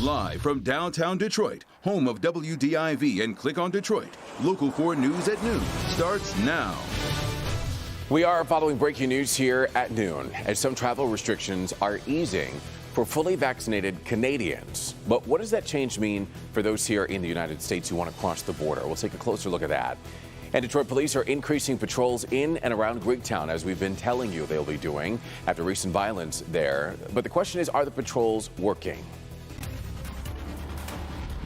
Live from downtown Detroit, home of WDIV and Click on Detroit, Local 4 News at noon starts now. We are following breaking news here at noon as some travel restrictions are easing for fully vaccinated Canadians. But what does that change mean for those here in the United States who want to cross the border? We'll take a closer look at that. And Detroit police are increasing patrols in and around Greektown, as we've been telling you they'll be doing after recent violence there. But the question is, are the patrols working?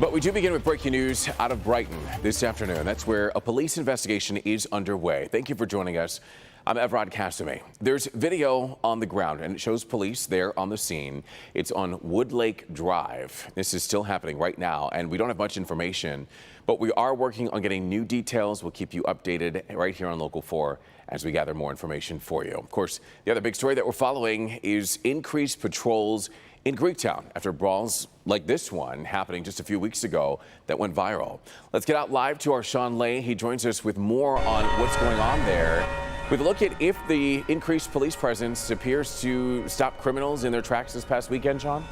But we do begin with breaking news out of Brighton this afternoon. That's where a police investigation is underway. Thank you for joining us. I'm Evrod Cassime. There's video on the ground, and it shows police there on the scene. It's on Woodlake Drive. This is still happening right now, and we don't have much information, but we are working on getting new details. We'll keep you updated right here on Local 4 as we gather more information for you. Of course, the other big story that we're following is increased patrols in Greektown after brawls like this one happening just a few weeks ago that went viral. Let's get out live to our Sean Lay. He joins us with more on what's going on there. With a look at if the increased police presence appears to stop criminals in their tracks this past weekend, Sean?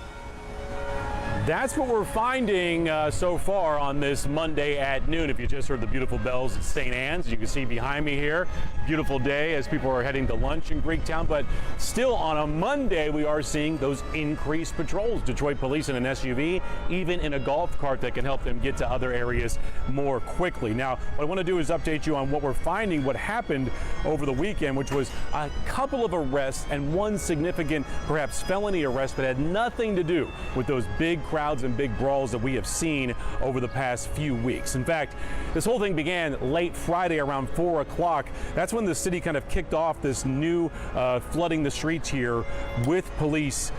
That's what we're finding so far on this Monday at noon. If you just heard the beautiful bells at St. Anne's, you can see behind me here, beautiful day as people are heading to lunch in Greektown. But still on a Monday, we are seeing those increased patrols. Detroit police in an SUV, even in a golf cart that can help them get to other areas more quickly. Now, what I want to do is update you on what we're finding, what happened over the weekend, which was a couple of arrests and one significant, perhaps felony arrest, but had nothing to do with those big crowds and big brawls that we have seen over the past few weeks. In fact, this whole thing began late Friday around 4 o'clock. That's when the city kind of kicked off this new flooding the streets here with police,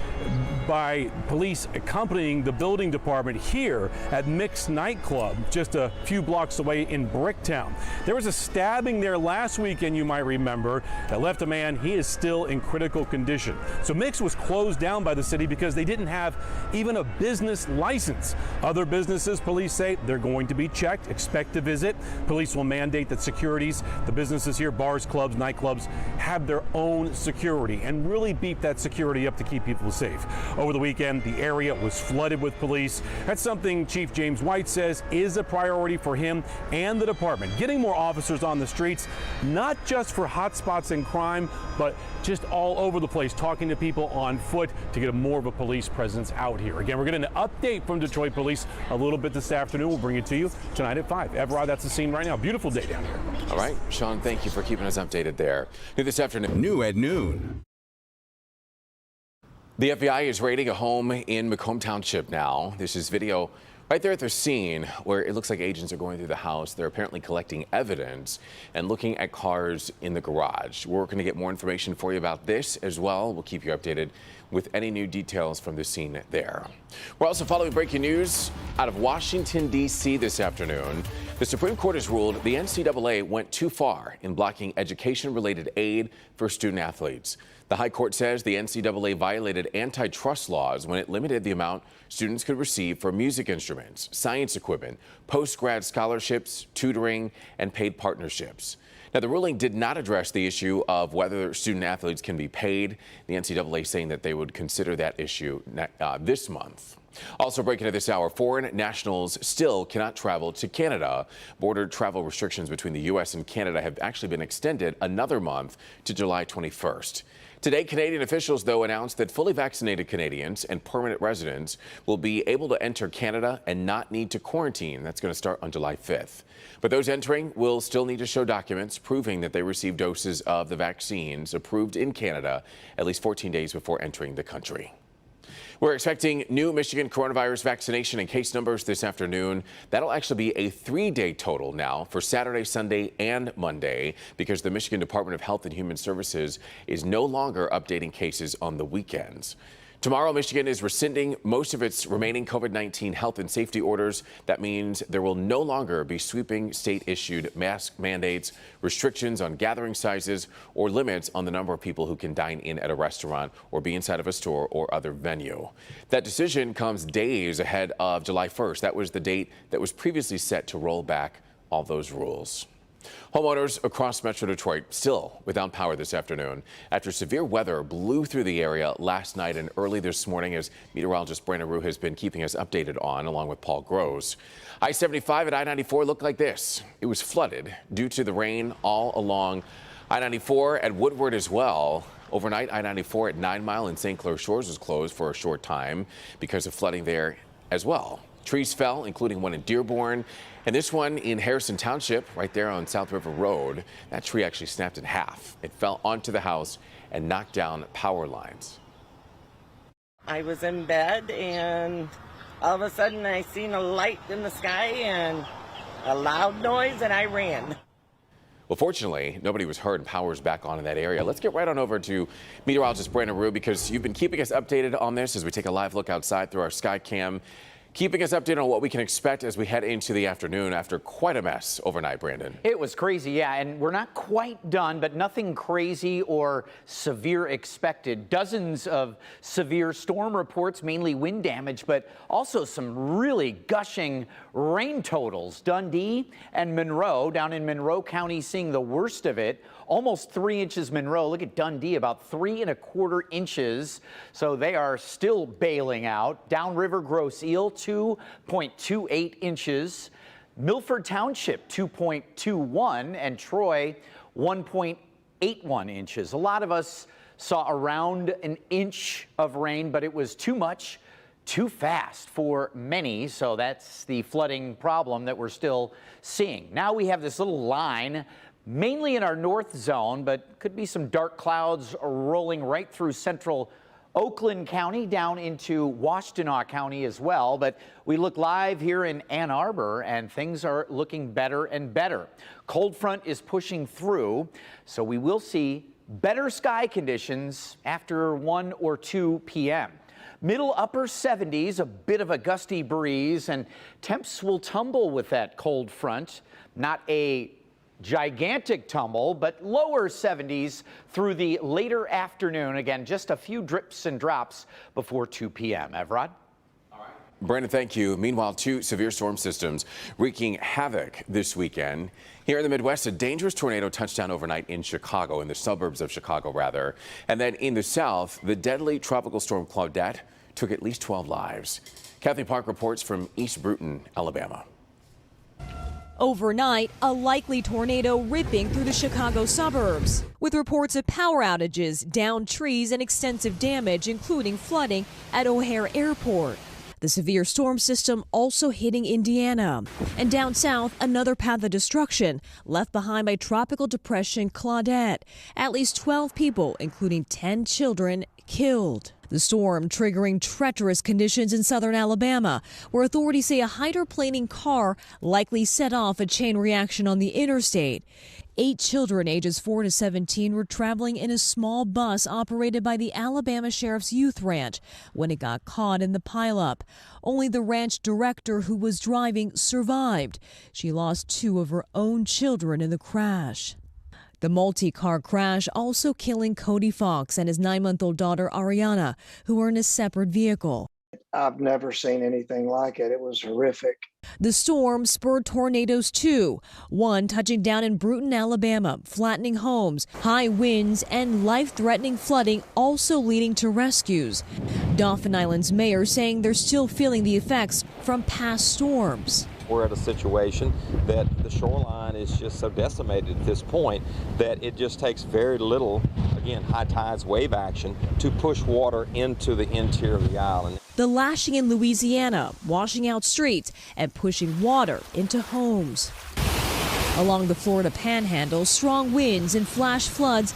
by police accompanying the building department here at Mix Nightclub, just a few blocks away in Bricktown. There was a stabbing there last weekend, you might remember, that left a man. He is still in critical condition. So Mix was closed down by the city because they didn't have even a business license. Other businesses, police say, they're going to be checked, expect to visit. Police will mandate that securities, the businesses here, bars, clubs, nightclubs, have their own security and really beef that security up to keep people safe. Over the weekend, the area was flooded with police. That's something Chief James White says is a priority for him and the department. Getting more officers on the streets, not just for hotspots and crime, but just all over the place, talking to people on foot to get more of a police presence out here. Again, we're getting an update from Detroit Police a little bit this afternoon. We'll bring it to you tonight at 5. Evrod, that's the scene right now. Beautiful day down here. All right, Sean, thank you for keeping us updated there. New this afternoon. New at noon. The FBI is raiding a home in Macomb Township now. This is video right there at the scene where it looks like agents are going through the house. They're apparently collecting evidence and looking at cars in the garage. We're going to get more information for you about this as well. We'll keep you updated with any new details from the scene there. We're also following breaking news out of Washington, D.C. this afternoon. The Supreme Court has ruled the NCAA went too far in blocking education-related aid for student athletes. The High Court says the NCAA violated antitrust laws when it limited the amount students could receive for music instruments, science equipment, post-grad scholarships, tutoring, and paid partnerships. Now, the ruling did not address the issue of whether student athletes can be paid. The NCAA saying that they would consider that issue this month. Also breaking at this hour, foreign nationals still cannot travel to Canada. Border travel restrictions between the U.S. and Canada have actually been extended another month to July 21st. Today, Canadian officials, though, announced that fully vaccinated Canadians and permanent residents will be able to enter Canada and not need to quarantine. That's going to start on July 5th. But those entering will still need to show documents proving that they received doses of the vaccines approved in Canada at least 14 days before entering the country. We're expecting new Michigan coronavirus vaccination and case numbers this afternoon. That'll actually be a 3-day total now for Saturday, Sunday, and Monday because the Michigan Department of Health and Human Services is no longer updating cases on the weekends. Tomorrow, Michigan is rescinding most of its remaining COVID-19 health and safety orders. That means there will no longer be sweeping state-issued mask mandates, restrictions on gathering sizes, or limits on the number of people who can dine in at a restaurant or be inside of a store or other venue. That decision comes days ahead of July 1st. That was the date that was previously set to roll back all those rules. Homeowners across Metro Detroit still without power this afternoon after severe weather blew through the area last night and early this morning, as meteorologist Brandon Rue has been keeping us updated on, along with Paul Gross. I-75 and I-94 looked like this. It was flooded due to the rain all along I-94 at Woodward as well. Overnight, I-94 at 9 Mile and St. Clair Shores was closed for a short time because of flooding there as well. Trees fell, including one in Dearborn, and this one in Harrison Township, right there on South River Road. That tree actually snapped in half. It fell onto the house and knocked down power lines. I was in bed, and all of a sudden I seen a light in the sky and a loud noise, and I ran. Well, fortunately, nobody was hurt and power's back on in that area. Let's get right on over to meteorologist Brandon Rue, because you've been keeping us updated on this as we take a live look outside through our sky cam. Keeping us updated on what we can expect as we head into the afternoon after quite a mess overnight, Brandon. It was crazy, yeah, and we're not quite done, but nothing crazy or severe expected. Dozens of severe storm reports, mainly wind damage, but also some really gushing rain totals. Dundee and Monroe, down in Monroe County, seeing the worst of it. Almost 3 inches Monroe. Look at Dundee, about 3 1/4 inches. So they are still bailing out. Downriver Grosse Ile, 2.28 inches. Milford Township, 2.21, and Troy, 1.81 inches. A lot of us saw around an inch of rain, but it was too much, too fast for many. So that's the flooding problem that we're still seeing. Now we have this little line mainly in our north zone, but could be some dark clouds rolling right through central Oakland County down into Washtenaw County as well. But we look live here in Ann Arbor and things are looking better and better. Cold front is pushing through, so we will see better sky conditions after 1 or 2 p.m. Middle upper 70s, a bit of a gusty breeze, and temps will tumble with that cold front. Not a gigantic tumble, but lower 70s through the later afternoon. Again, just a few drips and drops before 2 p.m. Evrod? Brandon, thank you. Meanwhile, 2 severe storm systems wreaking havoc this weekend. Here in the Midwest, a dangerous tornado touched down overnight in Chicago, in the suburbs of Chicago, rather. And then in the south, the deadly tropical storm Claudette took at least 12 lives. Kathy Park reports from East Bruton, Alabama. Overnight, a likely tornado ripping through the Chicago suburbs, with reports of power outages, downed trees, and extensive damage, including flooding at O'Hare Airport. The severe storm system also hitting Indiana. And down south, another path of destruction left behind by tropical depression Claudette. At least 12 people, including 10 children, killed. The storm triggering treacherous conditions in southern Alabama, where authorities say a hydroplaning car likely set off a chain reaction on the interstate. 8 children ages 4 to 17 were traveling in a small bus operated by the Alabama Sheriff's Youth Ranch when it got caught in the pileup. Only the ranch director who was driving survived. She lost 2 of her own children in the crash. The multi-car crash also killing Cody Fox and his 9-month-old daughter Ariana, who were in a separate vehicle. I've never seen anything like it. It was horrific. The storm spurred tornadoes too, one touching down in Bruton, Alabama, flattening homes, high winds, and life-threatening flooding also leading to rescues. Dauphin Island's mayor saying they're still feeling the effects from past storms. We're at a situation that the shoreline is just so decimated at this point that it just takes very little, again, high tides, wave action to push water into the interior of the island. The lashing in Louisiana, washing out streets and pushing water into homes. Along the Florida Panhandle, strong winds and flash floods,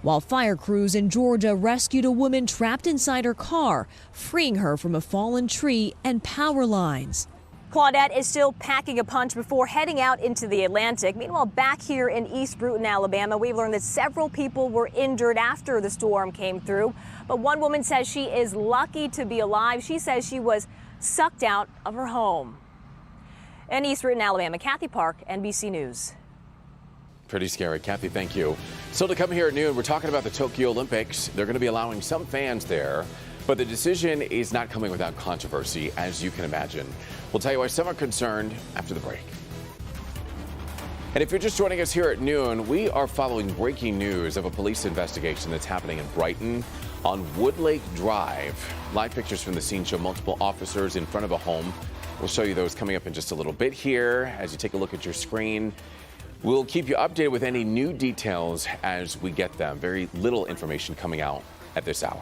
while fire crews in Georgia rescued a woman trapped inside her car, freeing her from a fallen tree and power lines. Claudette is still packing a punch before heading out into the Atlantic. Meanwhile, back here in East Bruton, Alabama, we've learned that several people were injured after the storm came through. But one woman says she is lucky to be alive. She says she was sucked out of her home. In East Bruton, Alabama, Kathy Park, NBC News. Pretty scary. Kathy, thank you. Still to come here at noon, we're talking about the Tokyo Olympics. They're going to be allowing some fans there, but the decision is not coming without controversy, as you can imagine. We'll tell you why some are concerned after the break. And if you're just joining us here at noon, we are following breaking news of a police investigation that's happening in Brighton on Woodlake Drive. Live pictures from the scene show multiple officers in front of a home. We'll show you those coming up in just a little bit here as you take a look at your screen. We'll keep you updated with any new details as we get them. Very little information coming out at this hour.